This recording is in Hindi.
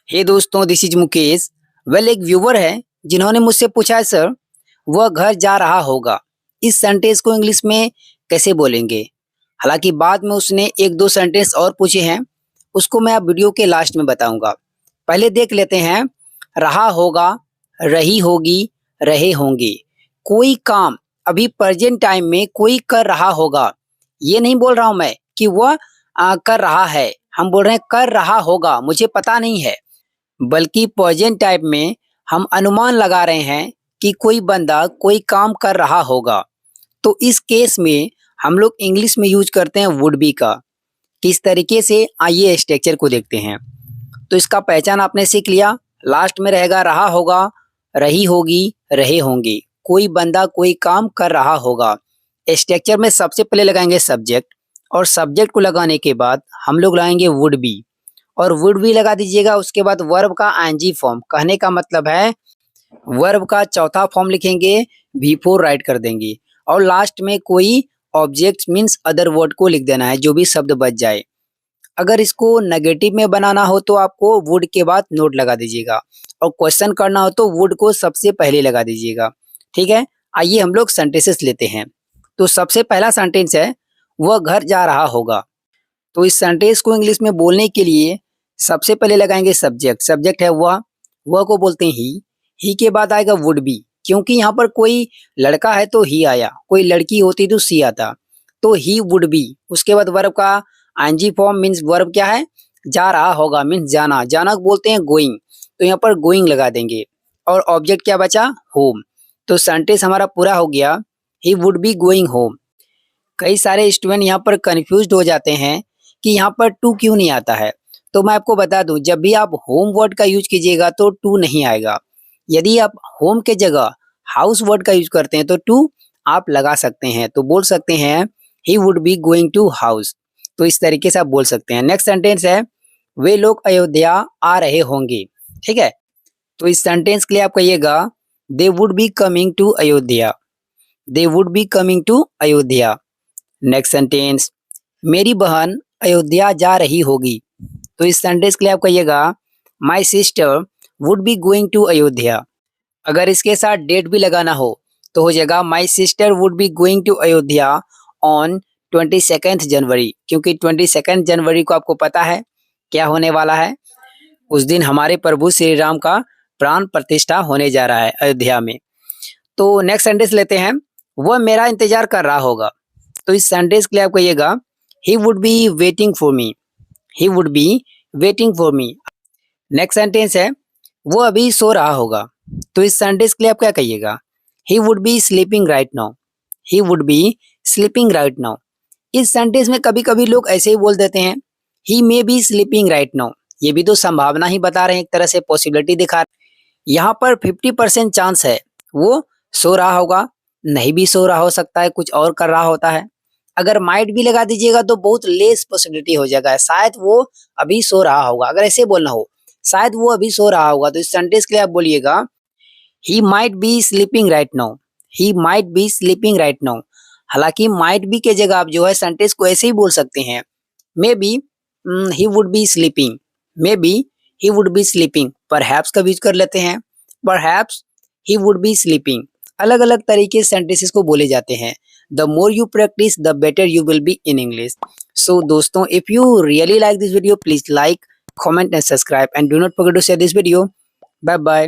हे दोस्तों, दिस इज मुकेश। एक व्यूवर है जिन्होंने मुझसे पूछा है, सर वह घर जा रहा होगा, इस सेंटेंस को इंग्लिश में कैसे बोलेंगे। हालांकि बाद में उसने एक दो सेंटेंस और पूछे हैं, उसको मैं अब वीडियो के लास्ट में बताऊंगा। पहले देख लेते हैं। रहा होगा, रही होगी, रहे होंगे। कोई काम अभी प्रेजेंट टाइम में कोई कर रहा होगा। ये नहीं बोल रहा हूं मैं कि वह कर रहा है, हम बोल रहे हैं कर रहा होगा, मुझे पता नहीं है। बल्कि प्रेजेंट टाइम में हम अनुमान लगा रहे हैं कि कोई बंदा कोई काम कर रहा होगा। तो इस केस में हम लोग इंग्लिश में यूज करते हैं वुड बी का। किस तरीके से, आइए स्ट्रक्चर को देखते हैं। तो इसका पहचान आपने सीख लिया। लास्ट में रहेगा रहा होगा, रही होगी, रहे होंगे। कोई बंदा कोई काम कर रहा होगा। स्ट्रक्चर में सबसे पहले लगाएंगे सब्जेक्ट, और सब्जेक्ट को लगाने के बाद हम लोग लगाएंगे वुड बी, और वुड भी लगा दीजिएगा। उसके बाद वर्ब का आईएनजी फॉर्म, कहने का मतलब है वर्ब का चौथा फॉर्म लिखेंगे, बिफोर राइट कर देंगे, और लास्ट में कोई ऑब्जेक्ट मीन्स अदर वर्ड को लिख देना है, जो भी शब्द बच जाए। अगर इसको नेगेटिव में बनाना हो तो आपको वुड के बाद नोट लगा दीजिएगा, और क्वेश्चन करना हो तो वुड को सबसे पहले लगा दीजिएगा। ठीक है, आइए हम लोग सेंटेंसेस लेते हैं। तो सबसे पहला सेंटेंस है, वह घर जा रहा होगा। तो इस सेंटेंस को इंग्लिश में बोलने के लिए सबसे पहले लगाएंगे सब्जेक्ट। सब्जेक्ट है वह को बोलते हैं ही के बाद आएगा वुड बी, क्योंकि यहाँ पर कोई लड़का है तो ही आया, कोई लड़की होती तो सी आता, तो ही वुड बी। उसके बाद वर्ब का आईएनजी फॉर्म मीन्स वर्ब क्या है, जा रहा होगा मीन्स जाना, जाना को बोलते हैं गोइंग, तो यहाँ पर गोइंग लगा देंगे। और ऑब्जेक्ट क्या बचा, होम। तो सेंटेंस हमारा पूरा हो गया, ही वुड बी गोइंग होम। कई सारे स्टूडेंट यहाँ पर कंफ्यूज हो जाते हैं कि यहाँ पर टू क्यों नहीं आता है। तो मैं आपको बता दूं, जब भी आप होम वर्ड का यूज कीजिएगा तो टू नहीं आएगा। यदि आप होम के जगह हाउस वर्ड का यूज करते हैं तो टू आप लगा सकते हैं। तो बोल सकते हैं he would be going to house. तो इस तरीके से आप बोल सकते हैं। नेक्स्ट सेंटेंस है, वे लोग अयोध्या आ रहे होंगे। ठीक है, तो इस सेंटेंस के लिए आप कहिएगा they would be coming to Ayodhya. They would be coming to Ayodhya. Next sentence, मेरी बहन अयोध्या जा रही होगी। तो इस सेंटेंस के लिए आप कहिएगा my sister would be going to Ayodhya. अगर इसके साथ डेट भी लगाना हो तो हो जाएगा my sister would be going to Ayodhya on 22 January, क्योंकि 22 जनवरी को आपको पता है क्या होने वाला है। उस दिन हमारे प्रभु श्री राम का प्राण प्रतिष्ठा होने जा रहा है अयोध्या में। तो नेक्स्ट सेंटेंस लेते हैं, वह मेरा इंतजार कर रहा होगा। तो इस सेंटेंस के लिए आप कहिएगा he would be waiting for me. He would be waiting for me. Next sentence है, वो अभी सो रहा होगा। तो इस सेंटेंस के लिए आप क्या कहिएगा, he would be sleeping right now. He would be sleeping right now. इस सेंटेंस में कभी कभी लोग ऐसे ही बोल देते हैं he may be sleeping right now. ये भी तो संभावना ही बता रहे हैं, एक तरह से पॉसिबिलिटी दिखा रहे हैं। यहाँ पर 50% चांस है वो सो रहा होगा, नहीं भी सो रहा हो सकता है, कुछ और कर रहा होता है। अगर माइट भी लगा दीजिएगा तो बहुत लेस पॉसिबिलिटी हो जाएगा, शायद वो अभी सो रहा होगा। अगर ऐसे बोलना हो शायद वो अभी सो रहा होगा, तो इस सेंटेंस के लिए आप बोलिएगा he might be sleeping right now. He might be sleeping right now. हालांकि माइट बी के जगह आप जो है सेंटेंस को ऐसे ही बोल सकते हैं, may be he would be sleeping, may be he would be sleeping. Perhaps का यूज कर लेते हैं, perhaps he would be sleeping. अलग अलग तरीके से सेंटेंसेस को बोले जाते हैं। The more you practice, the better you will be in English. So दोस्तों, if you really like this video, please like, comment and subscribe, and do not forget to share this video. Bye bye.